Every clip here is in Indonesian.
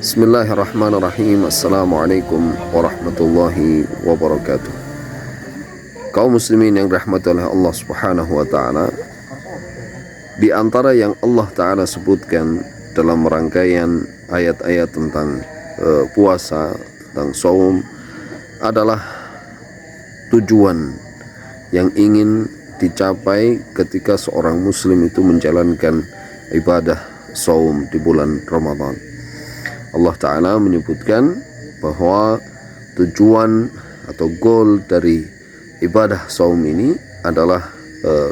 Bismillahirrahmanirrahim. Assalamualaikum warahmatullahi wabarakatuh. Kaum muslimin yang dirahmati oleh Allah Subhanahu wa taala, di antara yang Allah taala sebutkan dalam rangkaian ayat-ayat tentang puasa, tentang saum adalah tujuan yang ingin dicapai ketika seorang muslim itu menjalankan ibadah saum di bulan Ramadan. Allah Ta'ala menyebutkan bahwa tujuan atau goal dari ibadah saum ini adalah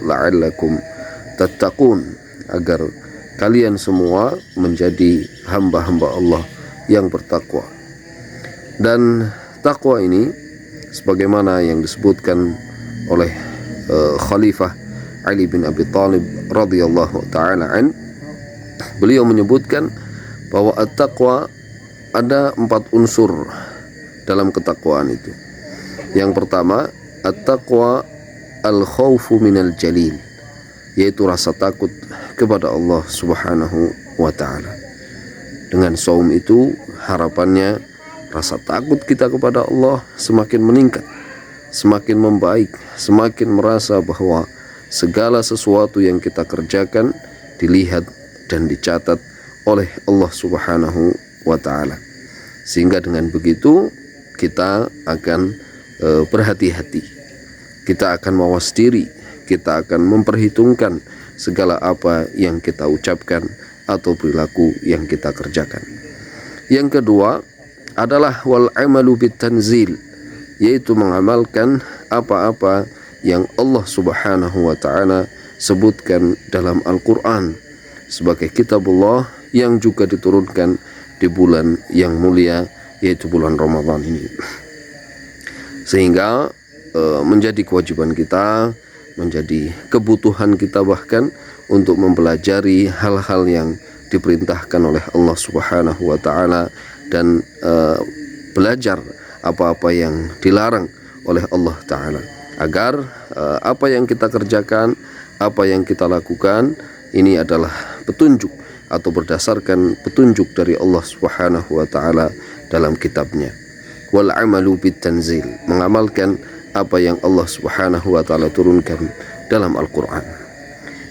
la'allakum tattaqun, agar kalian semua menjadi hamba-hamba Allah yang bertakwa. Dan takwa ini sebagaimana yang disebutkan oleh Khalifah Ali bin Abi Thalib radhiyallahu ta'ala an, beliau menyebutkan bahwa at-taqwa ada 4 unsur dalam ketakwaan itu. Yang pertama, at-taqwa al-khawfu minal jalil, yaitu rasa takut kepada Allah Subhanahu wa ta'ala. Dengan saum itu harapannya rasa takut kita kepada Allah semakin meningkat, semakin membaik, semakin merasa bahwa segala sesuatu yang kita kerjakan dilihat dan dicatat oleh Allah Subhanahu wa ta'ala. Sehingga dengan begitu kita akan berhati-hati, kita akan mawas diri, kita akan memperhitungkan segala apa yang kita ucapkan atau perilaku yang kita kerjakan. Yang kedua adalah wal amalu bit tanzil, yaitu mengamalkan apa-apa yang Allah Subhanahu wa ta'ala sebutkan dalam Al-Quran sebagai kitabullah yang juga diturunkan di bulan yang mulia, yaitu bulan Ramadan ini. Sehingga menjadi kewajiban kita, menjadi kebutuhan kita bahkan untuk mempelajari hal-hal yang diperintahkan oleh Allah Subhanahu wa ta'ala dan belajar apa-apa yang dilarang oleh Allah ta'ala, agar apa yang kita kerjakan, apa yang kita lakukan ini adalah petunjuk atau berdasarkan petunjuk dari Allah Subhanahu wa ta'ala dalam kitabnya. Wal amalu bit tanzil, mengamalkan apa yang Allah Subhanahu wa ta'ala turunkan dalam Al-Quran.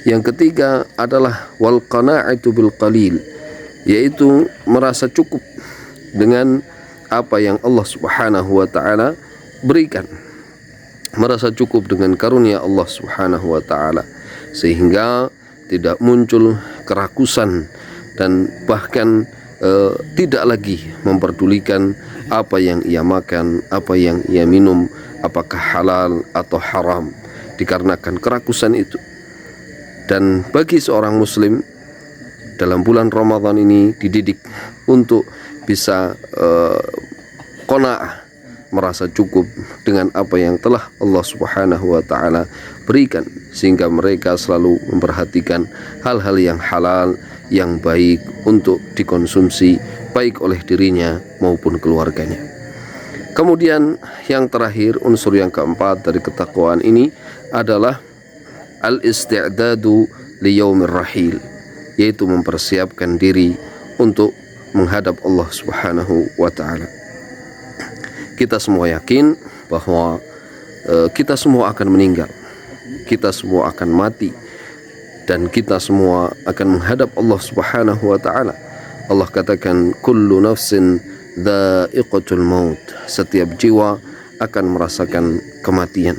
Yang ketiga adalah wal qana'atu bil qalil, yaitu merasa cukup dengan apa yang Allah Subhanahu wa ta'ala berikan, merasa cukup dengan karunia Allah Subhanahu wa ta'ala, sehingga tidak muncul kerakusan dan bahkan tidak lagi memperdulikan apa yang ia makan, apa yang ia minum, apakah halal atau haram, dikarenakan kerakusan itu. Dan bagi seorang muslim dalam bulan Ramadan ini dididik untuk bisa qanaah, merasa cukup dengan apa yang telah Allah Subhanahu wa ta'ala berikan, sehingga mereka selalu memperhatikan hal-hal yang halal, yang baik untuk dikonsumsi baik oleh dirinya maupun keluarganya. Kemudian yang terakhir, unsur yang keempat dari ketakwaan ini adalah al-isti'dadu li yaumir rahil, yaitu mempersiapkan diri untuk menghadap Allah Subhanahu wa ta'ala. Kita semua yakin bahwa kita semua akan meninggal, kita semua akan mati, dan kita semua akan menghadap Allah Subhanahu wa ta'ala. Allah katakan kullu nafsin dha'iqatul maut, setiap jiwa akan merasakan kematian.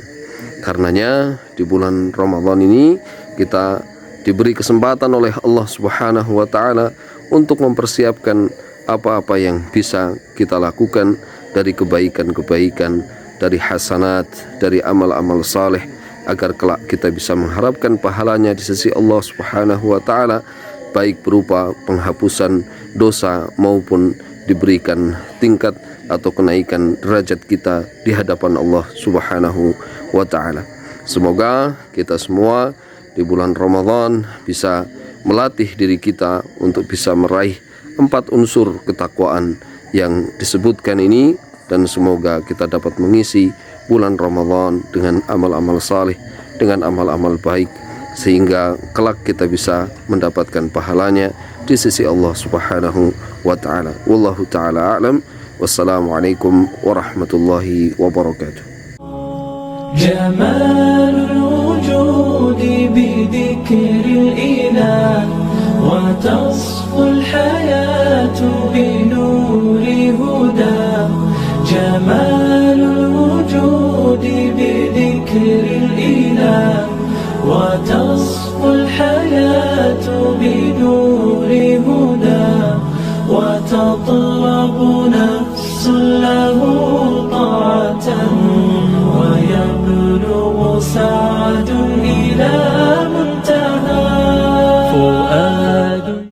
Karenanya di bulan Ramadan ini kita diberi kesempatan oleh Allah Subhanahu wa ta'ala untuk mempersiapkan apa-apa yang bisa kita lakukan dari kebaikan-kebaikan, dari hasanat, dari amal-amal saleh, agar kelak kita bisa mengharapkan pahalanya di sisi Allah Subhanahu wa ta'ala, baik berupa penghapusan dosa maupun diberikan tingkat atau kenaikan derajat kita di hadapan Allah Subhanahu wa ta'ala. Semoga kita semua di bulan Ramadan bisa melatih diri kita untuk bisa meraih 4 unsur ketakwaan yang disebutkan ini, dan semoga kita dapat mengisi bulan Ramadan dengan amal-amal saleh, dengan amal-amal baik, sehingga kelak kita bisa mendapatkan pahalanya di sisi Allah Subhanahu wa ta'ala. Wallahu ta'ala a'lam. Wassalamualaikum warahmatullahi wabarakatuh. جمال الوجود بذكر الإله وتصفو الحياة بنور هداه. جمال الوجود بذكر الإله وتصفو الحياة بنور هداه. وتطلب نفس